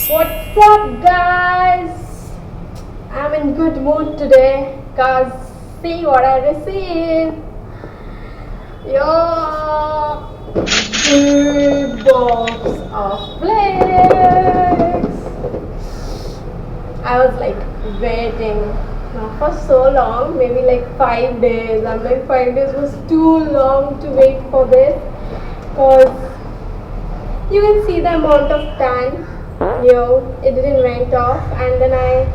What's up, guys? I'm in good mood today cause see what I received. Your big box of plix. I was like waiting for so long, maybe like 5 days. I'm like 5 days was too long to wait for this cause you can see the amount of tan. It didn't went off, and then I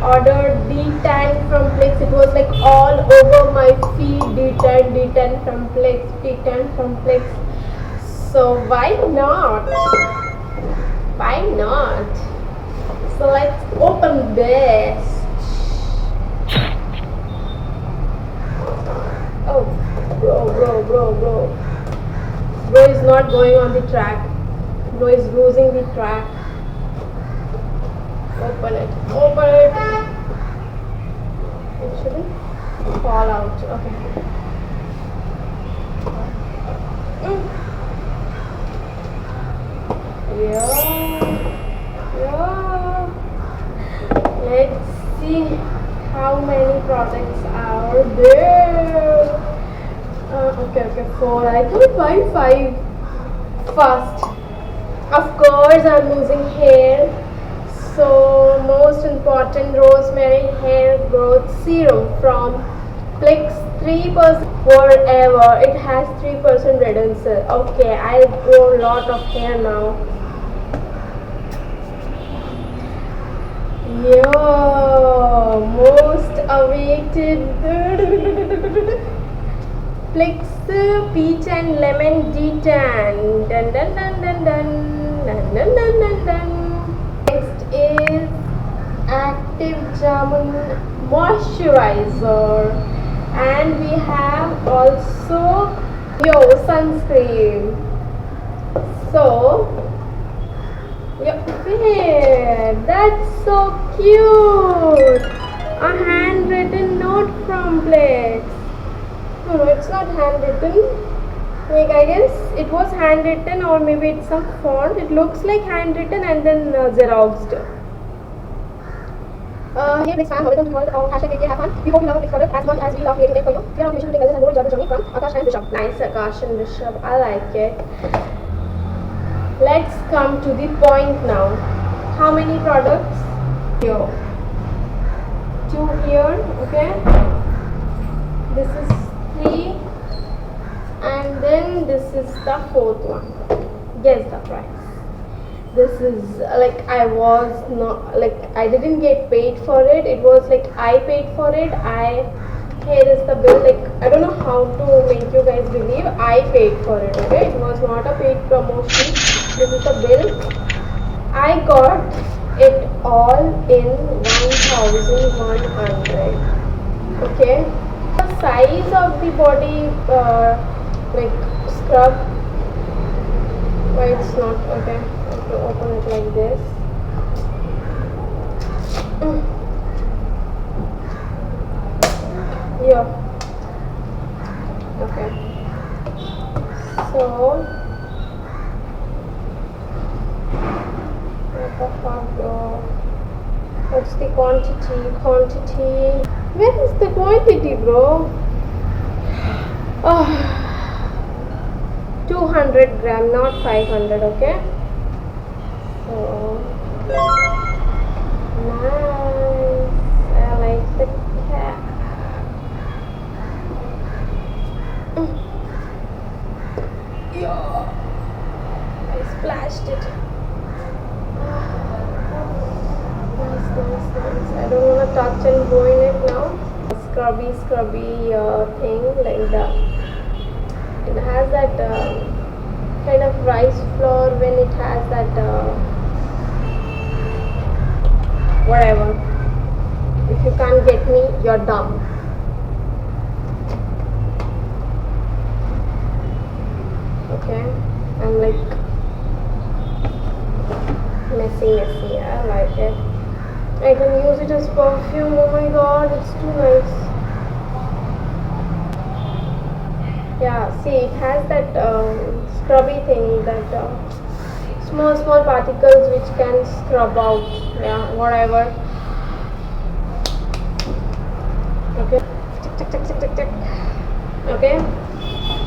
ordered D10 from plix. It was like all over my feet. D10 from plix, D10 from plix. So why not? Why not? So let's open this. Oh, bro. Bro is not going on the track. Bro is losing the track. Open it. It shouldn't fall out. Okay. Yeah. Let's see how many products are there. Okay, 4. I can't find 5 fast. Of course, I'm losing hair. So, most important, rosemary hair growth serum from plix, 3% forever. It has 3% reducer. Okay, I'll grow a lot of hair now. Yo, most awaited plix peach and lemon D10. Dun. Next is active jamun moisturizer, and we have also sunscreen. So that's so cute. A handwritten note from plix. No, it's not handwritten. Like, I guess it was handwritten, or maybe it's some font. It looks like handwritten and then xeroxed. Hey Plix fan, welcome to the world of hashtag have fun. We hope you love our Plix product as much as we love creating it for you. We are on a mission to bring others and more enjoy the journey from Akash and Rishabh. Nice, Akash and Rishabh. I like it. Let's come to the point now. How many products? Here. 2 here, okay. This is 3. And then this is the 4th one. Guess the price. This is like I didn't get paid for it. It was like I paid for it. Here is the bill. Like, I don't know how to make you guys believe I paid for it. Okay, it was not a paid promotion. This is the bill. I got it all in 1,100. Okay. The size of the body scrub. Why it's not okay? I have to open it like this. Yeah. Okay. So what the fuck? What's the quantity? Where is the quantity, bro? 200 gram, not 500. Okay. So nice. I like the cat. Yeah. I splashed it. Nice. I don't want to touch and go in it now. Scrubby thing like that. It has that kind of rice flour when it has that whatever. If you can't get me, you're dumb. Okay, I'm like messy. I like it. I can use it as perfume. Oh my god, it's too nice. Yeah, see, it has that scrubby thing, that small particles which can scrub out, yeah, whatever. Okay, tick, tick, tick, tick, tick. Okay,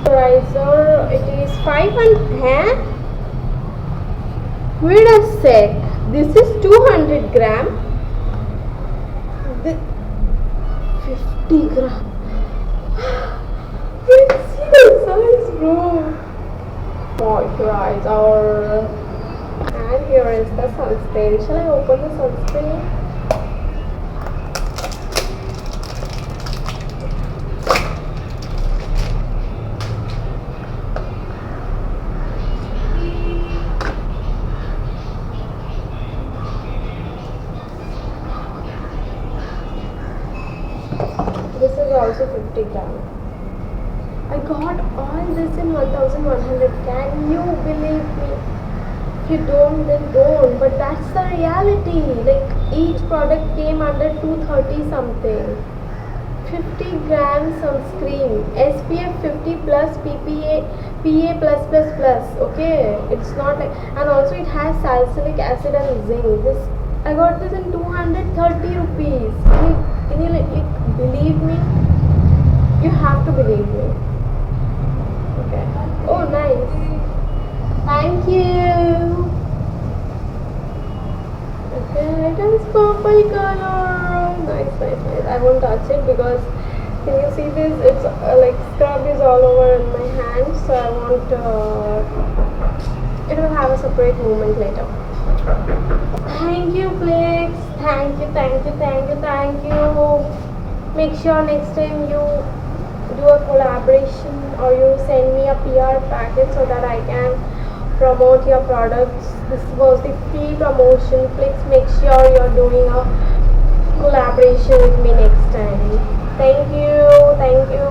moisturizer, it is 500. Wait a sec, this is 200 gram, this 50 gram. You can see the size, bro. Moisturizer, and here is the sunscreen. Shall I open the sunscreen? This is also 50 gram. I got all this in 1100. Can you believe me? If you don't, then don't. But that's the reality. Like, each product came under 230 something. 50 gram sunscreen, SPF 50 plus PPA, PA plus plus plus. Okay, it's not like, and also it has salicylic acid and zinc. This I got this in 230 rupees. Can you like believe me? You have to believe me. Okay. Oh, nice. Thank you. Okay, it is purple color. Nice, nice, nice. I won't touch it because can you see this? It's like scrub is all over in my hands, so I want it will have a separate movement later. Thank you, plix. Thank you, thank you, thank you, thank you. Make sure next time you do a collaboration or you send me a PR packet so that I can promote your products. This was the free promotion. Please make sure you're doing a collaboration with me next time. Thank you, thank you.